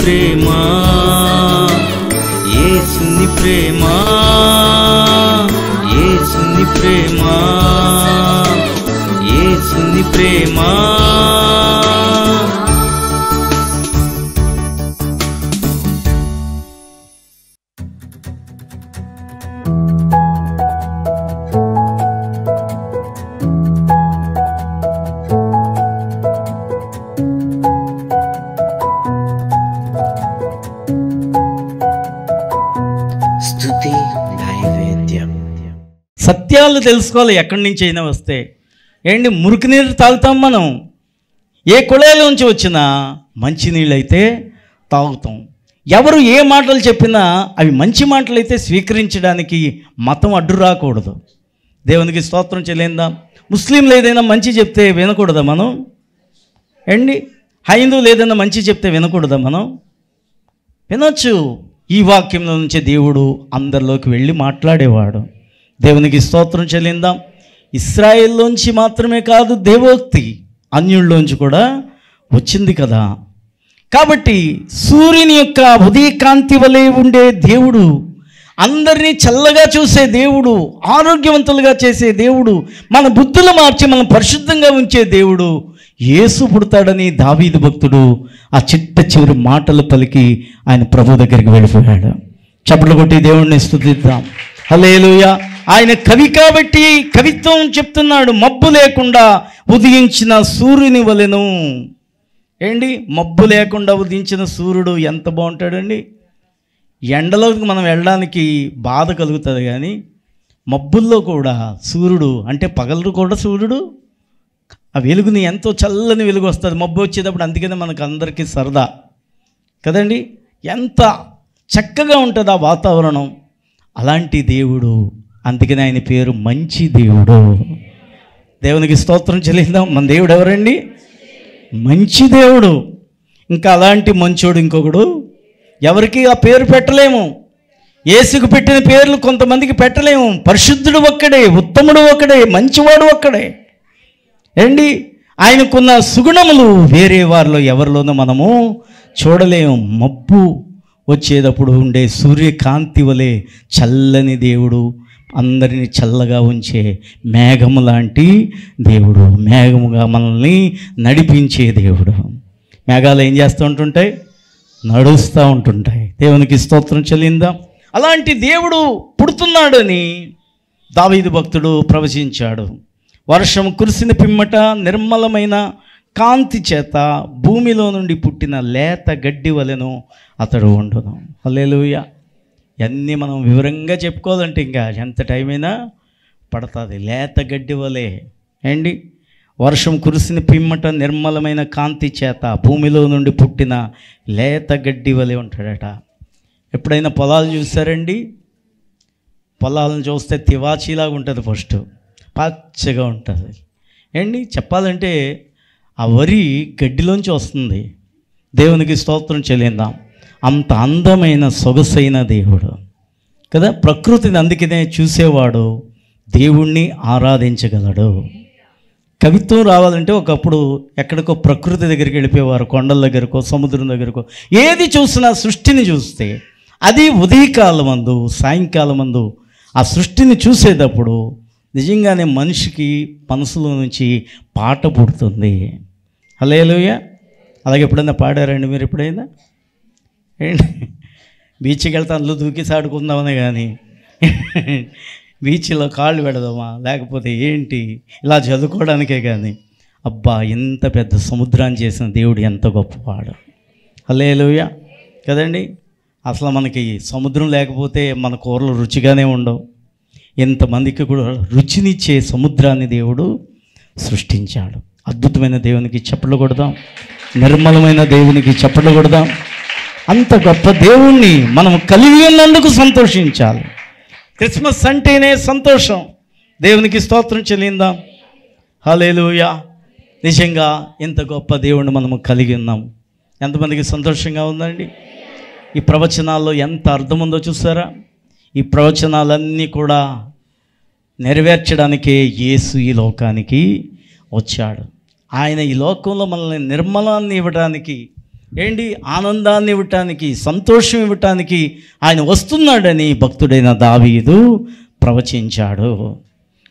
ప్రేమ, యేసుని ప్రేమ, యేసుని ప్రేమ, యేసుని ప్రేమ. సత్యాలు తెలుసుకోవాలి ఎక్కడి నుంచి అయినా వస్తే. ఏంటి మురికి నీరు తాగుతాం మనం, ఏ కుళాయిలోంచి వచ్చినా మంచినీళ్ళు అయితే తాగుతాం. ఎవరు ఏ మాటలు చెప్పినా అవి మంచి మాటలు అయితే స్వీకరించడానికి మతం అడ్డు రాకూడదు. దేవునికి స్తోత్రం చెల్లిందాం. ముస్లింలు ఏదైనా మంచి చెప్తే వినకూడదా మనం? ఏంటి హైందువులు ఏదైనా మంచి చెప్తే వినకూడదా మనం? వినొచ్చు. ఈ వాక్యంలో నుంచే దేవుడు అందరిలోకి వెళ్ళి మాట్లాడేవాడు. దేవునికి స్తోత్రం చెల్లిందాం. ఇశ్రాయేల్లోంచి మాత్రమే కాదు దేవోక్తి అన్యుల్లోంచి కూడా వచ్చింది కదా. కాబట్టి సూర్యుని యొక్క ఉదయకాంతి వలె ఉండే దేవుడు, అందరినీ చల్లగా చూసే దేవుడు, ఆరోగ్యవంతులుగా చేసే దేవుడు, మన బుద్ధులు మార్చి మనం పరిశుద్ధంగా ఉంచే దేవుడు యేసు పుడతాడని దావీదు భక్తుడు ఆ చిట్ట చివరి మాటలు పలికి ఆయన ప్రభు దగ్గరికి వెళ్ళిపోయాడు. చప్పట్లు కొట్టి దేవుణ్ణి స్తుతిద్దాం. హల్లెలూయా. ఆయన కవి కాబట్టి కవిత్వం చెప్తున్నాడు. మబ్బు లేకుండా ఉదయించిన సూర్యుని వలెను. ఏంటి మబ్బు లేకుండా ఉదయించిన సూర్యుడు ఎంత బాగుంటాడండి. ఎండలోకి మనం వెళ్ళడానికి బాధ కలుగుతుంది, కానీ మబ్బుల్లో కూడా సూర్యుడు అంటే పగలు కూడా సూర్యుడు ఆ వెలుగుని ఎంతో చల్లని వెలుగు వస్తుంది మబ్బు వచ్చేటప్పుడు. అందుకనే మనకు అందరికీ సరదా కదండి. ఎంత చక్కగా ఉంటుంది ఆ వాతావరణం. అలాంటి దేవుడు, అందుకని ఆయన పేరు మంచి దేవుడు. దేవునికి స్తోత్రం చెల్లిద్దాం. మన దేవుడు ఎవరండి? మంచి దేవుడు. ఇంకా అలాంటి మంచోడు ఇంకొకడు ఎవరికి ఆ పేరు పెట్టలేము. యేసుకు పెట్టిన పేర్లు కొంతమందికి పెట్టలేము. పరిశుద్ధుడు ఒక్కడే, ఉత్తముడు ఒక్కడే, మంచివాడు ఒక్కడే. ఏంటి ఆయనకున్న సుగుణములు వేరే వారిలో ఎవరిలోనూ మనము చూడలేము. మబ్బు వచ్చేటప్పుడు ఉండే సూర్యకాంతి వలె చల్లని దేవుడు, అందరినీ చల్లగా ఉంచే మేఘము లాంటి దేవుడు, మేఘముగా మనల్ని నడిపించే దేవుడు. మేఘాలు ఏం చేస్తూ ఉంటుంటాయి? నడుస్తూ ఉంటుంటాయి. దేవునికి స్తోత్రం చెల్లిందాం. అలాంటి దేవుడు పుడుతున్నాడని దావీదు భక్తుడు ప్రవచించాడు. వర్షం కురిసిన పిమ్మట నిర్మలమైన కాంతి చేత భూమిలో నుండి పుట్టిన లేత గడ్డి వలెను అతడు ఉండును. హల్లెలూయా. ఇవన్నీ మనం వివరంగా చెప్పుకోవాలంటే ఇంకా ఎంత టైం అయినా పడుతుంది. లేత గడ్డి వలె ఏంటి వర్షం కురిసిన పిమ్మట నిర్మలమైన కాంతి చేత భూమిలో నుండి పుట్టిన లేత గడ్డి వలె ఉంటాడట. ఎప్పుడైనా పొలాలు చూసారండి? పొలాలను చూస్తే తివాచీలాగా ఉంటుంది. ఫస్ట్ పచ్చగా ఉంటుంది. ఏంటి చెప్పాలంటే ఆ వరి గడ్డిలోంచి వస్తుంది. దేవునికి స్తోత్రం చెల్లిందాం. అంత అందమైన సొగసైన దేవుడు కదా. ప్రకృతిని అందుకనే చూసేవాడు దేవుణ్ణి ఆరాధించగలడు. కవిత్వం రావాలంటే ఒకప్పుడు ఎక్కడికో ప్రకృతి దగ్గరికి వెళ్ళిపోయేవారు, కొండల దగ్గరకో సముద్రం దగ్గరకో. ఏది చూసినా సృష్టిని చూస్తే అది ఉదయకాలం మందు సాయంకాలం మందు ఆ సృష్టిని చూసేటప్పుడు నిజంగానే మనిషికి మనసులో నుంచి పాట పుడుతుంది. హల్లెలూయా. అలాగే ఎప్పుడైనా పాడారండి మీరు? ఎప్పుడైనా ఏంటి బీచ్కి వెళ్తే అందులో దూకి సాడుకుందామనే కానీ బీచ్లో కాళ్ళు పెడదామా, లేకపోతే ఏంటి ఇలా చదువుకోవడానికే కానీ. అబ్బా, ఎంత పెద్ద సముద్రాన్ని చేసిన దేవుడు ఎంత గొప్పవాడు. హల్లెలూయా కదండి. అసలు మనకి సముద్రం లేకపోతే మన కూరలు రుచిగానే ఉండవు. ఎంతమందికి కూడా రుచినిచ్చే సముద్రాన్ని దేవుడు సృష్టించాడు. అద్భుతమైన దేవునికి చప్పట్లు కొడదాం. నిర్మలమైన దేవునికి చప్పట్లు కొడదాం. అంత గొప్ప దేవుణ్ణి మనం కలిగి ఉన్నందుకు సంతోషించాలి. క్రిస్మస్ అంటేనే సంతోషం. దేవునికి స్తోత్రం చెల్లిందాం. హల్లెలూయా. నిజంగా ఇంత గొప్ప దేవుణ్ణి మనము కలిగి ఉన్నాం. ఎంతమందికి సంతోషంగా ఉందండి? ఈ ప్రవచనాల్లో ఎంత అర్థం ఉందో చూసారా? ఈ ప్రవచనాలన్నీ కూడా నెరవేర్చడానికే యేసు ఈ లోకానికి వచ్చాడు. ఆయన ఈ లోకంలో మనల్ని నిర్మలాన్ని ఇవ్వడానికి ఏంటి ఆనందాన్ని ఇవ్వటానికి, సంతోషం ఇవ్వటానికి ఆయన వస్తున్నాడని భక్తుడైన దావీదు ప్రవచించాడు.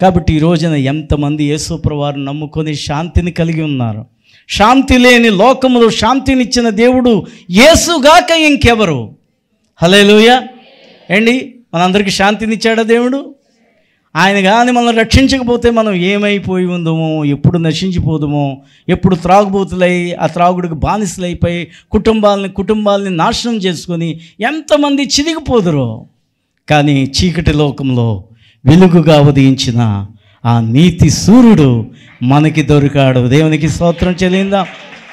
కాబట్టి ఈ రోజున ఎంతమంది యేసుప్రభువారిని నమ్ముకొని శాంతిని కలిగి ఉన్నారు. శాంతి లేని లోకములో శాంతినిచ్చిన దేవుడు యేసుగాక ఇంకెవరు? హల్లెలూయా. ఏంటి మనందరికీ శాంతినిచ్చాడా దేవుడు? ఆయన కానీ మనల్ని రక్షించకపోతే మనం ఏమైపోయి ఉందమో, ఎప్పుడు నశించిపోదుమో, ఎప్పుడు త్రాగుబోతులై ఆ త్రాగుడికి బానిసలైపోయి కుటుంబాలని నాశనం చేసుకొని ఎంతమంది చిరిగిపోదురో. కానీ చీకటి లోకంలో వెలుగుగా ఉదయించిన ఆ నీతి సూర్యుడు మనకి దొరికాడు. దేవునికి స్తోత్రం చెల్లిందాం.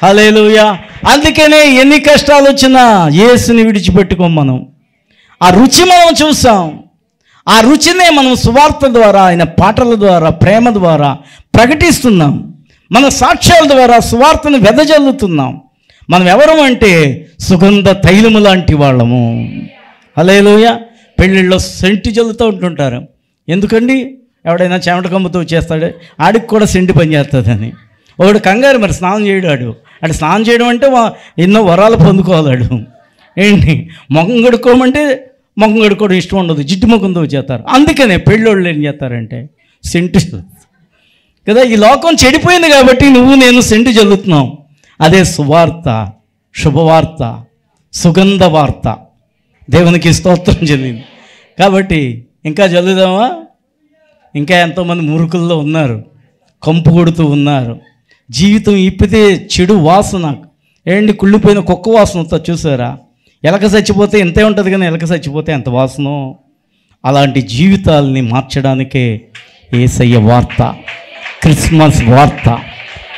హల్లెలూయా. అందుకనే ఎన్ని కష్టాలు వచ్చినా యేసుని విడిచిపెట్టుకోం. మనం ఆ రుచి మనం చూసాం. ఆ రుచినే మనం సువార్త ద్వారా, ఆయన పాటల ద్వారా, ప్రేమ ద్వారా ప్రకటిస్తున్నాం. మన సాక్ష్యాల ద్వారా సువార్తను వెదజల్లుతున్నాం. మనం ఎవరు అంటే సుగంధ తైలము లాంటి వాళ్ళము. హల్లెలూయా. పెళ్ళిళ్ళలో సెంటు జల్లుతూ ఉంటుంటారు. ఎందుకండి? ఎవడైనా చెమట కమ్ముతూ చేస్తాడు, ఆడికి కూడా సెంటు పని చేస్తుందని. ఒకడు కంగారు, మరి స్నానం చేయడాడు. అటు స్నానం చేయడం అంటే ఎన్నో వరాలు పొందుకోవాలాడు. ఏంటి ముఖం కడుక్కోమంటే ముఖం కడుక్కోవడం ఇష్టం ఉండదు, జిడ్డు ముఖంతో చేస్తారు. అందుకనే పెళ్ళోళ్ళు ఏం చేస్తారంటే సెంటు కదా. ఈ లోకం చెడిపోయింది కాబట్టి నువ్వు నేను సెంటు జల్లుతున్నాం. అదే సువార్త, శుభవార్త, సుగంధ వార్త. దేవునికి స్తోత్రం చెల్లింది. కాబట్టి ఇంకా జల్లుదామా? ఇంకా ఎంతోమంది మురుకుల్లో ఉన్నారు, కంపు కొడుతూ ఉన్నారు. జీవితం ఇప్పితే చెడు వాసన, ఏంటి కుళ్ళిపోయిన కుక్క వాసన వస్తుంది చూసారా? ఎలక చచ్చిపోతే ఎంతే ఉంటుంది, కానీ ఎలక చచ్చిపోతే ఎంత వాసనో. అలాంటి జీవితాలని మార్చడానికే యేసయ్య వార్త, క్రిస్మస్ వార్త,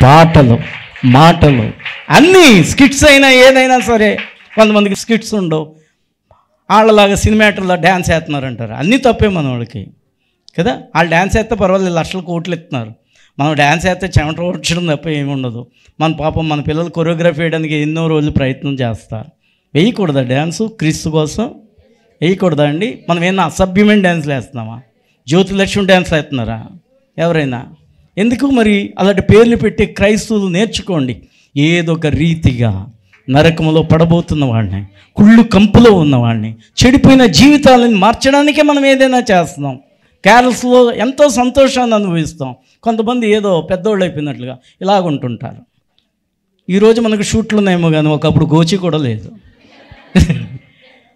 పాటలు, మాటలు అన్నీ. స్కిట్స్ అయినా ఏదైనా సరే, కొంతమందికి స్కిట్స్ ఉండవు, వాళ్ళలాగా సినిమాటర్లో డ్యాన్స్ వేస్తున్నారంటారు. అన్నీ తప్పే మన వాళ్ళకి కదా. వాళ్ళు డ్యాన్స్ వేస్తే పర్వాలేదు, లక్షల కోట్లు ఎత్తున్నారు. మనం డ్యాన్స్ వేస్తే చెమట వచ్చడం తప్ప ఏమి ఉండదు. మన పాపం మన పిల్లలు కొరియోగ్రఫీ వేయడానికి ఎన్నో రోజులు ప్రయత్నం చేస్తారు. వేయకూడదా డ్యాన్సు? క్రీస్తు కోసం వేయకూడదా అండి? మనం ఏమన్నా అసభ్యమైన డ్యాన్స్లు వేస్తున్నామా? జ్యోతిలక్ష్మి డ్యాన్స్ వేస్తున్నారా ఎవరైనా? ఎందుకు మరి అలాంటి పేర్లు పెట్టి క్రైస్తవులు నేర్చుకోండి. ఏదో ఒక రీతిగా నరకంలో పడబోతున్న వాడిని, కుళ్ళు కంపులో ఉన్నవాడిని, చెడిపోయిన జీవితాలను మార్చడానికే మనం ఏదైనా చేస్తున్నాం. క్యారల్స్లో ఎంతో సంతోషాన్ని అనుభవిస్తాం. కొంతమంది ఏదో పెద్దోళ్ళు అయిపోయినట్లుగా ఇలాగుంటుంటారు. ఈరోజు మనకు షూట్లు ఉన్నాయేమో, కానీ ఒకప్పుడు గోచి కూడా లేదు.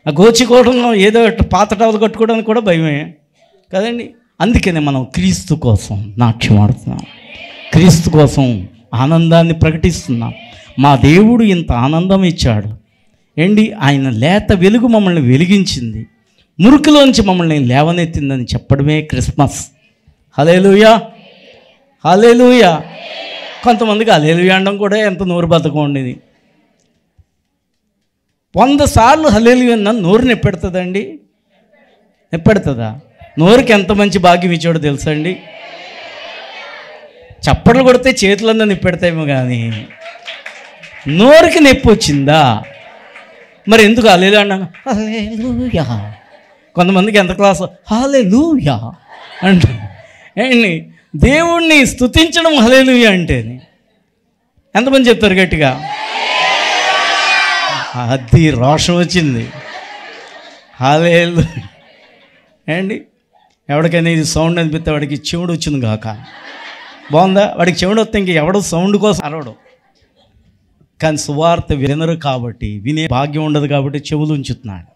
ఆ గోచికోవడంలో ఏదో పాత టవలు కట్టుకోవడానికి కూడా భయమే కదండి. అందుకనే మనం క్రీస్తు కోసం నాట్యం ఆడుతున్నాం, క్రీస్తు కోసం ఆనందాన్ని ప్రకటిస్తున్నాం. మా దేవుడు ఇంత ఆనందం ఇచ్చాడు ఏంటి, ఆయన లేత వెలుగు మమ్మల్ని వెలిగించింది, మురికిలోంచి మమ్మల్ని లేవనెత్తిందని చెప్పడమే క్రిస్మస్. హల్లెలూయా, హల్లెలూయా. కొంతమందికి హల్లెలూయా అనడం కూడా ఎంత నోరు బతకం ఉండేది. 100 సార్లు హల్లెలూయా అన్న నోరు నెప్పెడుతుందండి? నెప్పెడుతుందా? నోరుకి ఎంత మంచి భాగ్యం ఇచ్చాడో తెలుసా అండి. చప్పట్లు కొడితే చేతులన్నా నిప్పెడతాయేమో, కానీ నోరుకి నొప్పి వచ్చిందా? మరి ఎందుకు హల్లెలూయా అన్నాను? హల్లెలూయా. కొంతమందికి ఎంత క్లాస్ హల్లెలూయా అంటే ఏంటి, దేవుణ్ణి స్తుతించడం హల్లెలూయా అంటే ఎంతమంది చెప్తారు గట్టిగా? అది రోషం వచ్చింది. హల్లెలూయా ఏంటి, ఎవరికైనా ఇది సౌండ్ అనిపిస్తే వాడికి చెవుడు వచ్చింది కాక బాగుందా? వాడికి చెవుడు వస్తే ఇంక ఎవడో సౌండ్ కోసం అరవడం. కానీ సువార్త వినరు కాబట్టి, వినే భాగ్యం ఉండదు కాబట్టి చెవులు ఉంచుతున్నాడు.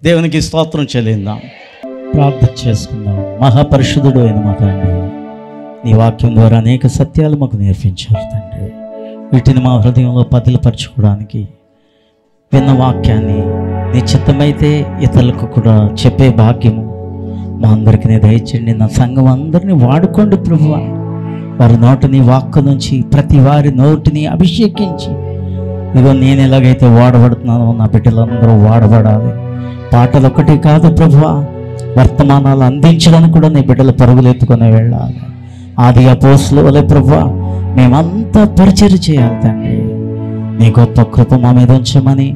దేవునికి స్తోత్రం చెల్లిందాం, ప్రార్థన చేసుకుందాం. మహాపరిశుద్ధుడు అయిన మా తండ్రి, నీ వాక్యం ద్వారా అనేక సత్యాలు మాకు నేర్పించారు తండ్రి. వీటిని మా హృదయంలో పదిలపరచుకోవడానికి, విన్న వాక్యాన్ని నీ చిత్తమైతే ఇతరులకు కూడా చెప్పే భాగ్యము మా అందరికీ దయచేయండి. నా సంఘం అందరినీ వాడుకోండి ప్రభువా. వారి నోటిని వాక్కు నుంచి ప్రతి వారి నోటిని అభిషేకించి, ఇదిగో నేను ఎలాగైతే వాడబడుతున్నానో నా బిడ్డలందరూ వాడబడాలి. పాటలు ఒకటి కాదు ప్రభువా, వర్తమానాలు అందించడానికి కూడా నీ బిడ్డలు పరుగులు ఎత్తుకునే వెళ్ళాలి. ఆది అపోస్తుల వలె ప్రభువా మేమంతా పరిచర్య చేయాలి తండ్రి. నీ గొప్ప కృప మా మీద ఉంచమని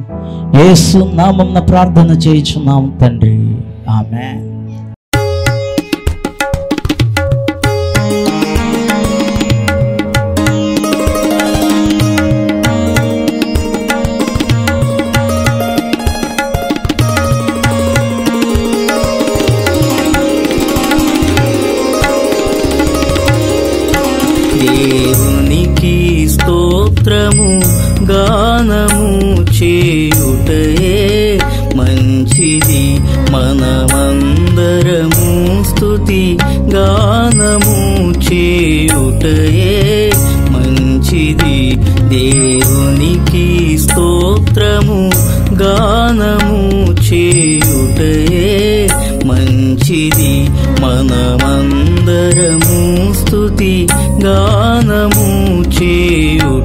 యేసు నామమున ప్రార్థన చేయుచున్నాం తండ్రి. ఆమేన్. దేవునికి స్తోత్రము గానము చేయుటయే మంచిది. మనమందరము స్తుతి గానము చేయుటయే మంచిది. దేవునికి స్తోత్రము గానము చేయుటయే మంచిది. మనమందరము స్తుతి గానము చేయుటయే